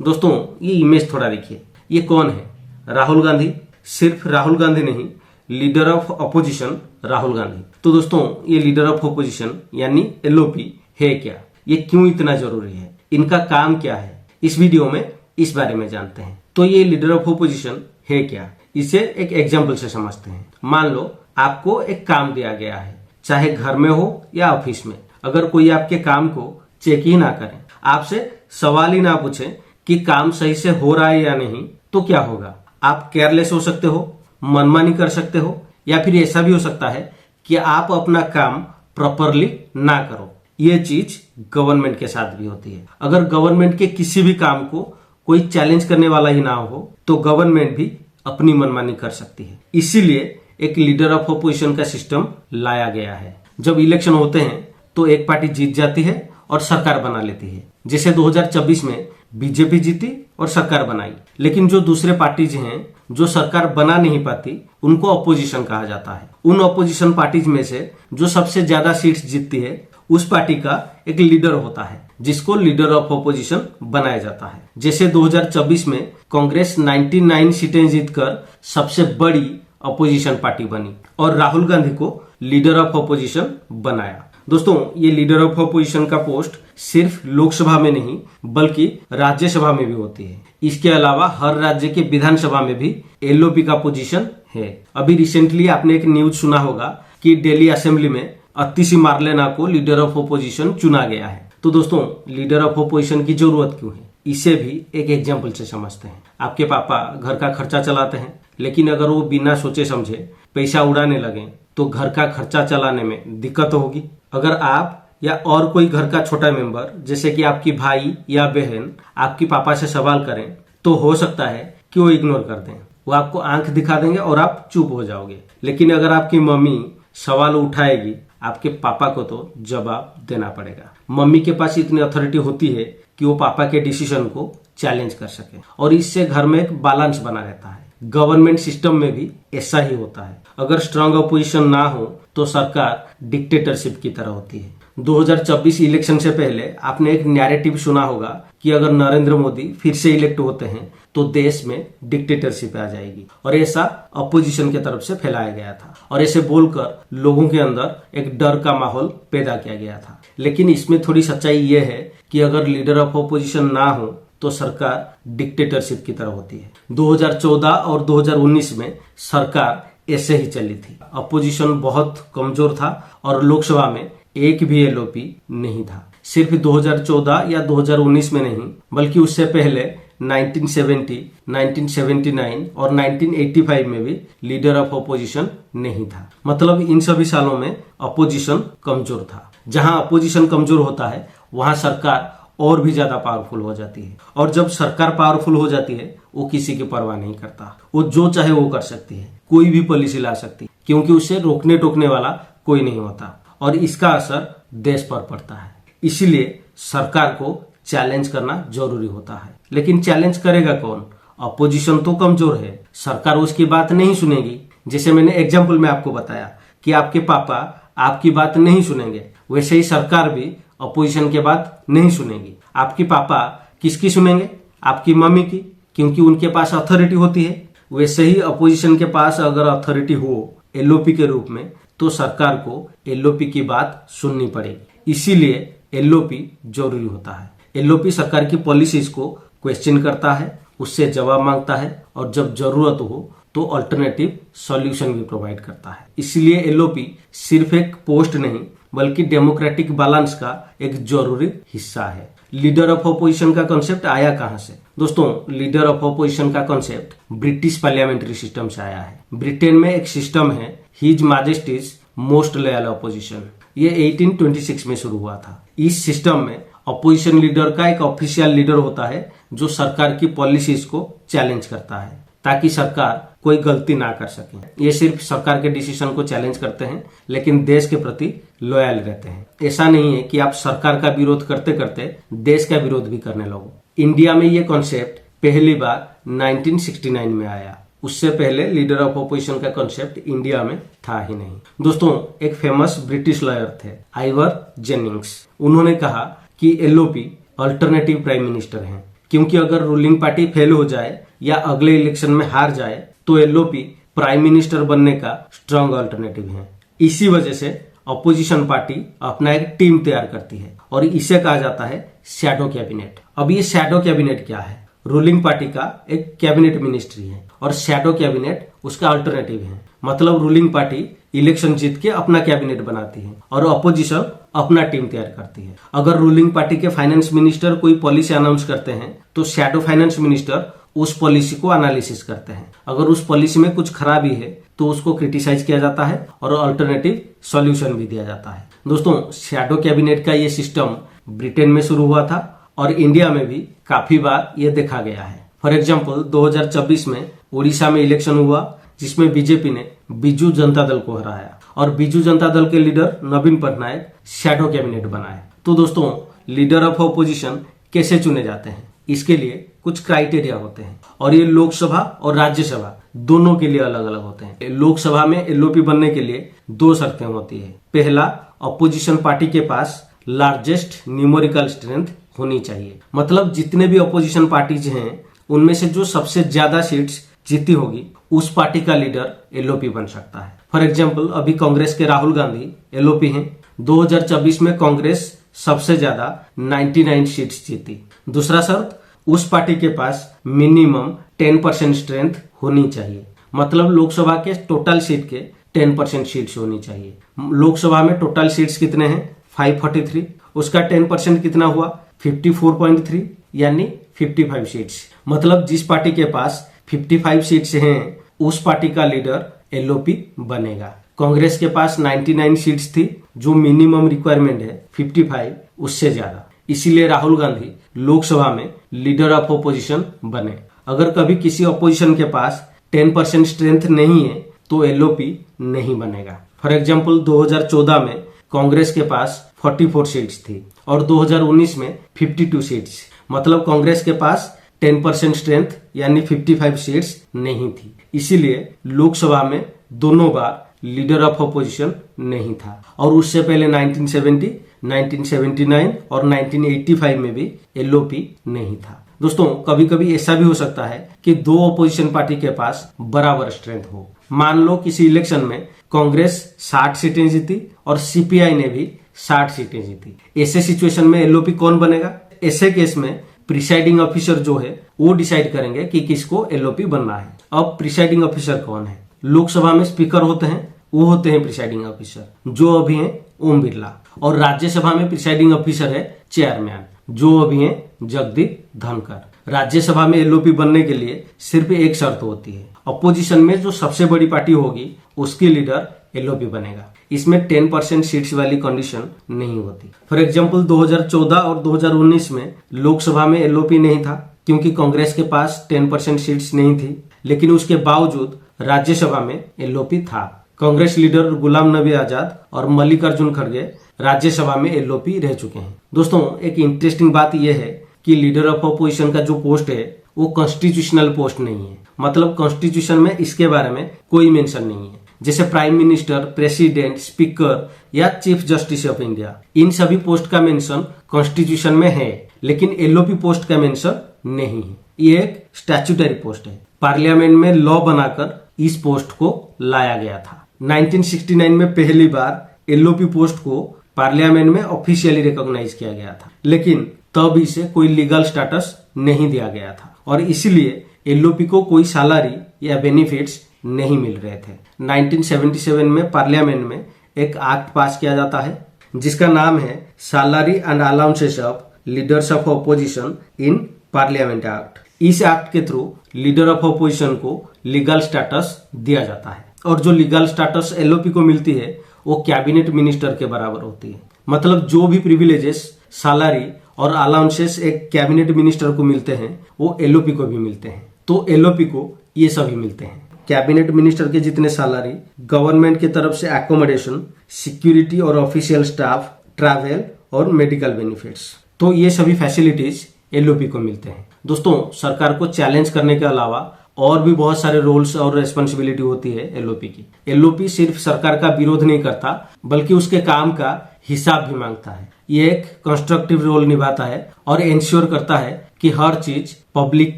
दोस्तों ये इमेज थोड़ा देखिए, ये कौन है? राहुल गांधी। सिर्फ राहुल गांधी नहीं, leader of opposition Rahul Gandhi. तो दोस्तों ये लीडर ऑफ अपोजिशन यानी एलओपी है क्या? ये क्यों इतना जरूरी है? इनका काम क्या है? इस वीडियो में इस बारे में जानते हैं। तो ये लीडर ऑफ अपोजिशन है क्या, इसे एक एग्जाम्पल से समझते हैं। मान लो आपको एक काम दिया गया है, चाहे घर में हो या ऑफिस में। अगर कोई आपके काम को चेक ही ना करें, आपसे सवाल ही ना पूछे कि काम सही से हो रहा है या नहीं, तो क्या होगा? आप केयरलेस हो सकते हो, मनमानी कर सकते हो, या फिर ऐसा भी हो सकता है कि आप अपना काम प्रॉपरली ना करो। ये चीज गवर्नमेंट के साथ भी होती है। अगर गवर्नमेंट के किसी भी काम को कोई चैलेंज करने वाला ही ना हो तो गवर्नमेंट भी अपनी मनमानी कर सकती है। इसीलिए एक लीडर ऑफ अपोजिशन का सिस्टम लाया गया है। जब इलेक्शन होते हैं तो एक पार्टी जीत जाती है और सरकार बना लेती है। जैसे 2024 में बीजेपी जीती और सरकार बनाई, लेकिन जो दूसरे पार्टीज हैं जो सरकार बना नहीं पाती, उनको अपोजिशन कहा जाता है। उन अपोजिशन पार्टीज में से जो सबसे ज्यादा सीट्स जीतती है, उस पार्टी का एक लीडर होता है जिसको लीडर ऑफ अपोजिशन बनाया जाता है। जैसे 2024 में कांग्रेस 99 सीटें जीतकर सबसे बड़ी अपोजिशन पार्टी बनी और राहुल गांधी को लीडर ऑफ अपोजिशन बनाया। दोस्तों ये लीडर ऑफ अपोजिशन का पोस्ट सिर्फ लोकसभा में नहीं बल्कि राज्यसभा में भी होती है। इसके अलावा हर राज्य के विधानसभा में भी एलओपी का पोजीशन है। अभी रिसेंटली आपने एक न्यूज सुना होगा कि दिल्ली असेंबली में अतिशी मार्लेना को लीडर ऑफ अपोजिशन चुना गया है। तो दोस्तों लीडर ऑफ अपोजिशन की जरूरत क्यों है, इसे भी एक एग्जाम्पल से समझते हैं। आपके पापा घर का खर्चा चलाते हैं, लेकिन अगर वो बिना सोचे समझे पैसा उड़ाने लगे तो घर का खर्चा चलाने में दिक्कत होगी। अगर आप या और कोई घर का छोटा मेंबर जैसे कि आपकी भाई या बहन आपकी पापा से सवाल करें तो हो सकता है कि वो इग्नोर कर दें, वो आपको आंख दिखा देंगे और आप चुप हो जाओगे। लेकिन अगर आपकी मम्मी सवाल उठाएगी, आपके पापा को तो जवाब देना पड़ेगा। मम्मी के पास इतनी अथॉरिटी होती है कि वो पापा के डिसीजन को चैलेंज कर सके और इससे घर में एक बैलेंस बना रहता है। गवर्नमेंट सिस्टम में भी ऐसा ही होता है। अगर स्ट्रांग अपोजिशन ना हो तो सरकार डिक्टेटरशिप की तरह होती है। 2024 इलेक्शन से पहले आपने एक नैरेटिव सुना होगा कि अगर नरेंद्र मोदी फिर से इलेक्ट होते हैं तो देश में डिक्टेटरशिप आ जाएगी, और ऐसा अपोजिशन की तरफ से फैलाया गया था और ऐसे बोलकर लोगों के अंदर एक डर का माहौल पैदा किया गया था। लेकिन इसमें थोड़ी सच्चाई यह है कि अगर लीडर ऑफ अपोजिशन ना हो तो सरकार डिक्टेटरशिप की तरह होती है। 2014 और 2019 में सरकार ऐसे ही चली थी। अपोजिशन बहुत कमजोर था और लोकसभा में एक भी एलओपी नहीं था। सिर्फ 2014 या 2019 में नहीं बल्कि उससे पहले 1970, 1979 और 1985 में भी लीडर ऑफ अपोजिशन नहीं था। मतलब इन सभी सालों में अपोजिशन कमजोर था। जहां अपोजिशन कमजोर होता है वहां सरकार और भी ज्यादा पावरफुल हो जाती है, और जब सरकार पावरफुल हो जाती है वो किसी की परवाह नहीं करता। वो जो चाहे वो कर सकती है, कोई भी पॉलिसी ला सकती है, क्योंकि उसे रोकने टोकने वाला कोई नहीं होता और इसका असर देश पर पड़ता है। इसीलिए सरकार को चैलेंज करना जरूरी होता है। लेकिन चैलेंज करेगा कौन? अपोजिशन तो कमजोर है, सरकार उसकी बात नहीं सुनेगी। जैसे मैंने एग्जाम्पल में आपको बताया कि आपके पापा आपकी बात नहीं सुनेंगे, वैसे ही सरकार भी अपोजिशन के बात नहीं सुनेगी। आपकी पापा किसकी सुनेंगे? आपकी मम्मी की, क्योंकि उनके पास अथॉरिटी होती है। वैसे ही अपोजिशन के पास अगर अथॉरिटी हो एलओपी के रूप में तो सरकार को एलओपी की बात सुननी पड़ेगी। इसीलिए एलओपी जरूरी होता है। एलओपी सरकार की पॉलिसीज को क्वेश्चन करता है, उससे जवाब मांगता है और जब जरूरत हो तो अल्टरनेटिव सॉल्यूशन भी प्रोवाइड करता है। इसलिए एलओपी सिर्फ एक पोस्ट नहीं बल्कि डेमोक्रेटिक बैलेंस का एक जरूरी हिस्सा है। लीडर ऑफ अपोजिशन का कॉन्सेप्ट आया कहां से? दोस्तों लीडर ऑफ अपोजिशन का कॉन्सेप्ट ब्रिटिश पार्लियामेंट्री सिस्टम से आया है। ब्रिटेन में एक सिस्टम है his Majesty's most loyal opposition. ये 1826 में शुरू हुआ था। इस सिस्टम में अपोजिशन लीडर का एक ऑफिशियल लीडर होता है जो सरकार की पॉलिसीज को चैलेंज करता है ताकि सरकार कोई गलती ना कर सके। ये सिर्फ सरकार के डिसीजन को चैलेंज करते हैं लेकिन देश के प्रति लॉयल रहते हैं। ऐसा नहीं है कि आप सरकार का विरोध करते करते देश का विरोध भी करने लगो। इंडिया में ये कॉन्सेप्ट पहली बार 1969 में आया। उससे पहले लीडर ऑफ अपोजिशन का कॉन्सेप्ट इंडिया में था ही नहीं। दोस्तों एक फेमस ब्रिटिश लॉयर थे आइवर जेनिंग्स। उन्होंने कहा कि एलओपी अल्टरनेटिव प्राइम मिनिस्टर हैं। क्योंकि अगर रूलिंग पार्टी फेल हो जाए या अगले इलेक्शन में हार जाए तो एलओपी प्राइम मिनिस्टर बनने का स्ट्रांग अल्टरनेटिव है। इसी वजह से अपोजिशन पार्टी अपना एक टीम तैयार करती है और इसे कहा जाता है शैडो कैबिनेट। अब ये शैडो कैबिनेट क्या है? रूलिंग पार्टी का एक कैबिनेट मिनिस्ट्री है और शैडो कैबिनेट उसका अल्टरनेटिव है। मतलब रूलिंग पार्टी इलेक्शन जीत के अपना कैबिनेट बनाती है और अपोजिशन अपना टीम तैयार करती है। अगर रूलिंग पार्टी के फाइनेंस मिनिस्टर कोई पॉलिसी अनाउंस करते हैं तो शैडो फाइनेंस मिनिस्टर उस पॉलिसी को एनालिसिस करते हैं। अगर उस पॉलिसी में कुछ खराबी है तो उसको क्रिटिसाइज किया जाता है और अल्टरनेटिव सॉल्यूशन भी दिया जाता है। दोस्तों, शैडो कैबिनेट का ये सिस्टम ब्रिटेन में शुरू हुआ था और इंडिया में भी काफी बार ये देखा गया है। फॉर एग्जाम्पल 2024 में उड़ीसा में इलेक्शन हुआ जिसमें बीजेपी ने बीजू जनता दल को हराया और बीजू जनता दल के लीडर नवीन पटनायक शैडो कैबिनेट बनाए। तो दोस्तों, लीडर ऑफ अपोजिशन कैसे चुने जाते हैं? इसके लिए कुछ क्राइटेरिया होते हैं और ये लोकसभा और राज्यसभा दोनों के लिए अलग अलग होते हैं। लोकसभा में एलओपी बनने के लिए 2 शर्तें होती है। पहला, अपोजिशन पार्टी के पास लार्जेस्ट न्यूमेरिकल स्ट्रेंथ होनी चाहिए। मतलब जितने भी अपोजिशन पार्टीज हैं उनमें से जो सबसे ज्यादा सीट्स जीती होगी उस पार्टी का लीडर एलओपी बन सकता है। फॉर एग्जाम्पल अभी कांग्रेस के राहुल गांधी एलओपी हैं। 2024 में कांग्रेस सबसे ज्यादा 99 सीट्स जीती। दूसरा शर्त, उस पार्टी के पास मिनिमम 10% स्ट्रेंथ होनी चाहिए। मतलब लोकसभा के टोटल सीट के 10% सीट्स होनी चाहिए। लोकसभा में टोटल सीट्स कितने हैं? 543। उसका 10% कितना हुआ? 54.3 यानी 55 सीट्स। मतलब जिस पार्टी के पास 55 सीट्स हैं उस पार्टी का लीडर एलओपी बनेगा। कांग्रेस के पास 99 सीट्स थी, जो मिनिमम रिक्वायरमेंट है 55, उससे ज्यादा। इसीलिए राहुल गांधी लोकसभा में लीडर ऑफ अपोजिशन बने। अगर कभी किसी अपोजिशन के पास 10% स्ट्रेंथ नहीं है तो एलओपी नहीं बनेगा। फॉर एग्जाम्पल 2014 में कांग्रेस के पास 44 सीट्स थी और 2019 में 52 सीट्स। मतलब कांग्रेस के पास 10% स्ट्रेंथ यानी 55 सीट्स नहीं थी। इसीलिए लोकसभा में दोनों बार लीडर ऑफ अपोजिशन नहीं था। और उससे पहले 1970, 1979 और 1985 में भी एलओपी नहीं था। दोस्तों, कभी कभी ऐसा भी हो सकता है कि 2 अपोजिशन पार्टी के पास बराबर स्ट्रेंथ हो। मान लो किसी इलेक्शन में कांग्रेस 60 सीटें जीती और सीपीआई ने भी 60 सीटें जीती। ऐसे सिचुएशन में एलओपी कौन बनेगा? ऐसे केस में प्रिसाइडिंग ऑफिसर जो है वो डिसाइड करेंगे कि किसको एलओपी बनना है। अब प्रिसाइडिंग ऑफिसर कौन है? लोकसभा में स्पीकर होते हैं, वो होते हैं प्रिसाइडिंग ऑफिसर, जो अभी हैं ओम बिरला। और राज्यसभा में प्रिसाइडिंग ऑफिसर है चेयरमैन, जो अभी हैं जगदीप धनखड़। राज्यसभा में एलओपी बनने के लिए सिर्फ एक शर्त होती है, अपोजिशन में जो सबसे बड़ी पार्टी होगी उसकी लीडर एलओपी बनेगा। इसमें 10% सीट्स वाली कंडीशन नहीं होती। फॉर एग्जाम्पल 2014 और 2019 में लोकसभा में एलओपी नहीं था क्योंकि कांग्रेस के पास 10% सीट्स नहीं थी, लेकिन उसके बावजूद राज्यसभा में एलओपी था। कांग्रेस लीडर गुलाम नबी आजाद और मल्लिकार्जुन खड़गे राज्यसभा में एलओपी रह चुके हैं। दोस्तों, एक इंटरेस्टिंग बात यह है कि लीडर ऑफ अपोजिशन का जो पोस्ट है वो कॉन्स्टिट्यूशनल पोस्ट नहीं है। मतलब कॉन्स्टिट्यूशन में इसके बारे में कोई मेंशन नहीं है। जैसे प्राइम मिनिस्टर, प्रेसिडेंट, स्पीकर या चीफ जस्टिस ऑफ इंडिया, इन सभी पोस्ट का मेंशन कॉन्स्टिट्यूशन में है, लेकिन एलओपी पोस्ट का मेंशन नहीं है। ये एक स्टैट्यूटरी पोस्ट है। पार्लियामेंट में लॉ बनाकर इस पोस्ट को लाया गया था। 1969 में पहली बार एलओपी पोस्ट को पार्लियामेंट में ऑफिशियली रिकॉग्नाइज किया गया था, लेकिन तब इसे कोई लीगल स्टेटस नहीं दिया गया था और इसीलिए एलओपी को कोई सैलरी या बेनिफिट्स नहीं मिल रहे थे। 1977 में पार्लियामेंट में एक एक्ट पास किया जाता है जिसका नाम है salary and allowances of leaders of opposition in parliament act. इस एक्ट के थ्रू लीडर ऑफ अपोजिशन को लीगल स्टेटस दिया जाता है और जो लीगल स्टेटस एलओपी को मिलती है वो कैबिनेट मिनिस्टर के बराबर होती है। मतलब जो भी प्रिविलेजेस, सैलरी और अलाउंसेस एक कैबिनेट मिनिस्टर को मिलते हैं वो एलओपी को भी मिलते हैं। तो एलओपी को ये सभी मिलते हैं। कैबिनेट मिनिस्टर के जितने सैलरी, गवर्नमेंट की तरफ से एकोमोडेशन, सिक्योरिटी और ऑफिशियल स्टाफ, ट्रैवल और मेडिकल बेनिफिट्स, तो ये सभी फैसिलिटीज एलओपी को मिलते हैं। दोस्तों, सरकार को चैलेंज करने के अलावा और भी बहुत सारे रोल्स और रेस्पॉन्सिबिलिटी होती है एलओपी की। एलओपी सिर्फ सरकार का विरोध नहीं करता बल्कि उसके काम का हिसाब भी मांगता है। ये एक कंस्ट्रक्टिव रोल निभाता है और इंश्योर करता है कि हर चीज पब्लिक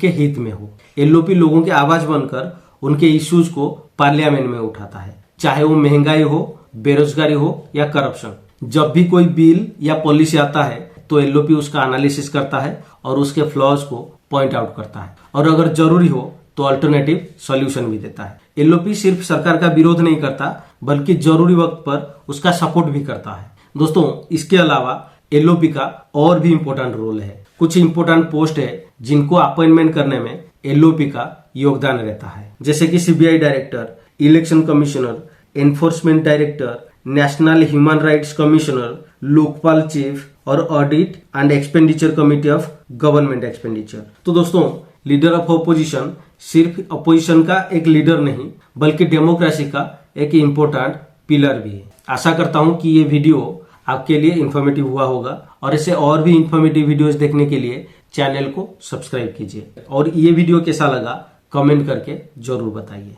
के हित में हो। एलओपी लोगों की आवाज बनकर उनके इश्यूज को पार्लियामेंट में उठाता है, चाहे वो महंगाई हो, बेरोजगारी हो या करप्शन। जब भी कोई बिल या पॉलिसी आता है तो एलओपी उसका एनालिसिस करता है और उसके फ्लॉज को पॉइंट आउट करता है और अगर जरूरी हो तो अल्टरनेटिव सॉल्यूशन भी देता है। एलओपी सिर्फ सरकार का विरोध नहीं करता बल्कि जरूरी वक्त पर उसका सपोर्ट भी करता है। दोस्तों, इसके अलावा एलओपी का और भी इम्पोर्टेंट रोल है। कुछ इम्पोर्टेंट पोस्ट है जिनको अपॉइंटमेंट करने में एलओपी का योगदान रहता है, जैसे कि CBI director, election commissioner, enforcement director, national human rights commissioner, Lokpal chief और audit and expenditure committee of government expenditure. तो दोस्तों, लीडर ऑफ अपोजिशन सिर्फ अपोजिशन का एक लीडर नहीं बल्कि डेमोक्रेसी का एक इम्पोर्टेंट पिलर भी है। आशा करता हूं कि ये वीडियो आपके लिए इन्फॉर्मेटिव हुआ होगा और ऐसे और भी इन्फॉर्मेटिव वीडियोस देखने के लिए चैनल को सब्सक्राइब कीजिए और ये वीडियो कैसा लगा कमेंट करके जरूर बताइए।